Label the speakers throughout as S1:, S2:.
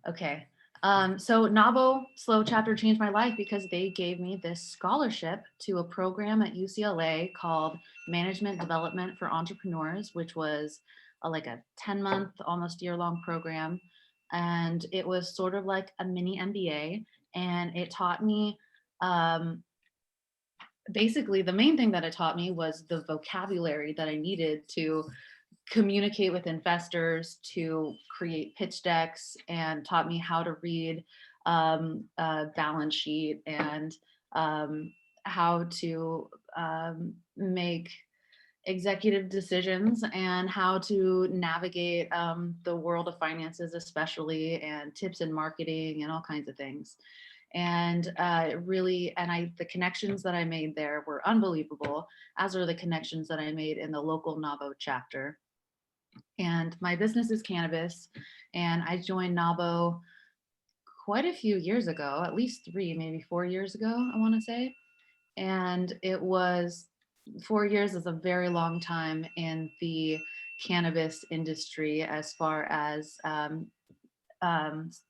S1: Okay. So NAWBO Slow Chapter changed my life because they gave me this scholarship to a program at UCLA called Management Development for Entrepreneurs, which was like a 10-month, almost year-long program. And it was sort of like a mini MBA. And it taught me, um, basically, the main thing that it taught me was the vocabulary that I needed to communicate with investors, to create pitch decks, and taught me how to read a balance sheet, and how to make executive decisions, and how to navigate the world of finances, especially, and tips in marketing and all kinds of things. And really, and the connections that I made there were unbelievable, as are the connections that I made in the local NAWBO chapter. And my business is cannabis, and I joined NAWBO quite a few years ago, at least 3, maybe 4 years ago, I want to say. And it was 4 years is a very long time in the cannabis industry as far as um,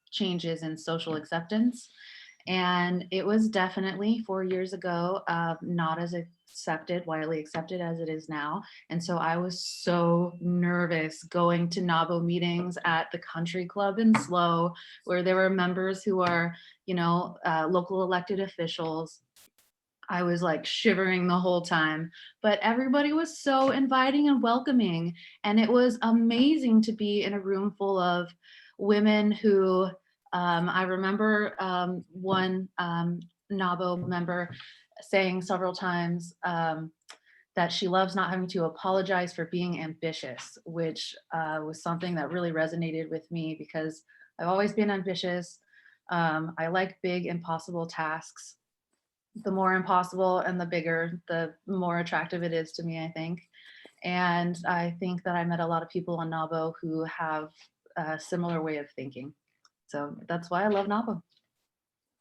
S1: changes in social acceptance. And it was definitely 4 years ago, not as widely accepted as it is now. And so I was so nervous going to NAWBO meetings at the country club in SLO, where there were members who are, local elected officials. I was like shivering the whole time, but everybody was so inviting and welcoming. And it was amazing to be in a room full of women who, I remember one NAWBO member saying several times that she loves not having to apologize for being ambitious, which was something that really resonated with me because I've always been ambitious. I like big, impossible tasks. The more impossible and the bigger, the more attractive it is to me, I think. And I think that I met a lot of people on NAWBO who have a similar way of thinking. So that's why I love NAWBO.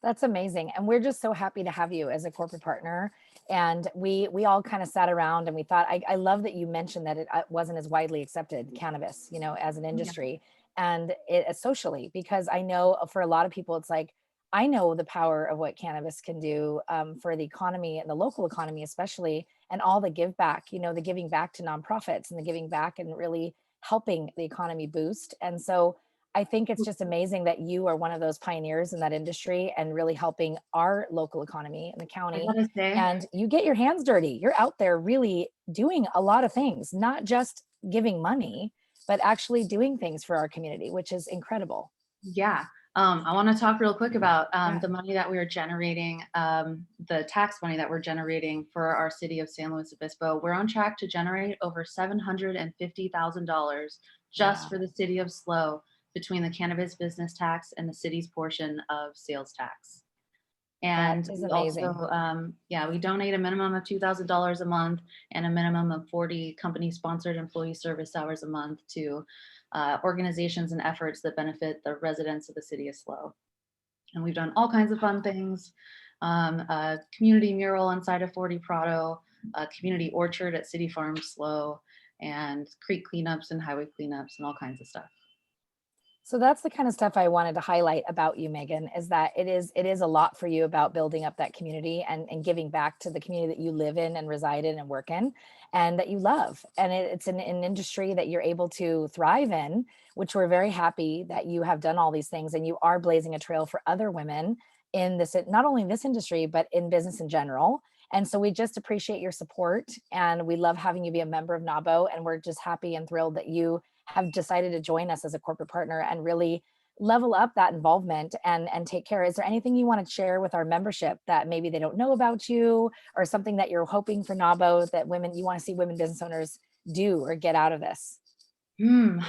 S2: That's amazing. And we're just so happy to have you as a corporate partner. And we all kind of sat around and we thought, I love that you mentioned that it wasn't as widely accepted, cannabis, as an
S1: Yeah.
S2: industry and it socially, because I know for a lot of people, it's like, I know the power of what cannabis can do for the economy and the local economy, especially, and all the give back, the giving back to nonprofits and the giving back and really helping the economy boost. And so I think it's just amazing that you are one of those pioneers in that industry and really helping our local economy in the
S1: I
S2: county.
S1: gotta say,
S2: And you get your hands dirty. You're out there really doing a lot of things, not just giving money, but actually doing things for our community, which is incredible.
S1: yeah. I want to talk real quick about
S2: Yeah.
S1: the money that we are generating, the tax money that we're generating for our city of San Luis Obispo. We're on track to generate over $750,000 just
S2: Yeah.
S1: for the city of SLO between the cannabis business tax and the city's portion of sales tax.
S2: That
S1: And
S2: is
S1: we also,
S2: amazing.
S1: we donate a minimum of $2,000 a month and a minimum of 40 company-sponsored employee service hours a month to organizations and efforts that benefit the residents of the city of SLO. And we've done all kinds of fun things. A community mural inside of 40 Prado, a community orchard at City Farm SLO, and creek cleanups and highway cleanups and all kinds of stuff.
S2: So that's the kind of stuff I wanted to highlight about you, Megan, is that it is a lot for you about building up that community and giving back to the community that you live in and reside in and work in and that you love. And it's an industry that you're able to thrive in, which we're very happy that you have done all these things and you are blazing a trail for other women in this, not only in this industry, but in business in general. And so we just appreciate your support and we love having you be a member of NAWBO. And we're just happy and thrilled that you have decided to join us as a corporate partner and really level up that involvement and take care. Is there anything you want to share with our membership that maybe they don't know about you or something that you're hoping for NAWBO that you want to see women business owners do or get out of this?
S1: Hmm.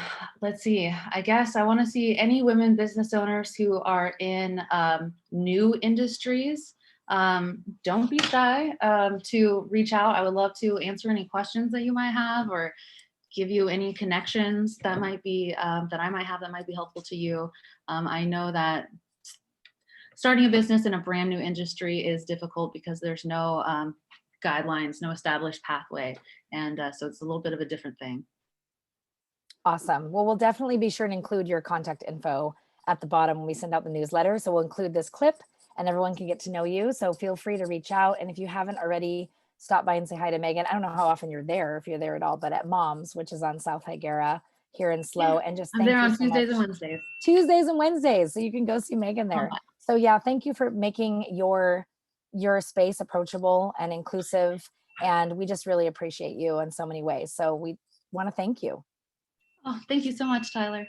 S1: Let's see. I guess I want to see any women business owners who are in new industries. Don't be shy to reach out. I would love to answer any questions that you might have or give you any connections that might be that I might have that might be helpful to you. I know that starting a business in a brand new industry is difficult because there's no guidelines, no established pathway, and so it's a little bit of a different thing.
S2: Awesome. Well, we'll definitely be sure to include your contact info at the bottom when we send out the newsletter. So we'll include this clip and everyone can get to know you. So feel free to reach out. And if you haven't already, stop by and say hi to Megan. I don't know how often you're there, if you're there at all, but at Mom's, which is on South Higuera here in SLO. And just
S1: I'm
S2: thank
S1: there
S2: you
S1: on
S2: so
S1: Tuesdays
S2: much.
S1: and Wednesdays.
S2: Tuesdays and Wednesdays. So you can go see Megan
S1: Come
S2: there.
S1: by.
S2: So yeah, thank you for making your space approachable and inclusive. And we just really appreciate you in so many ways. So we want to thank you.
S1: Oh, thank you so much, Tyler.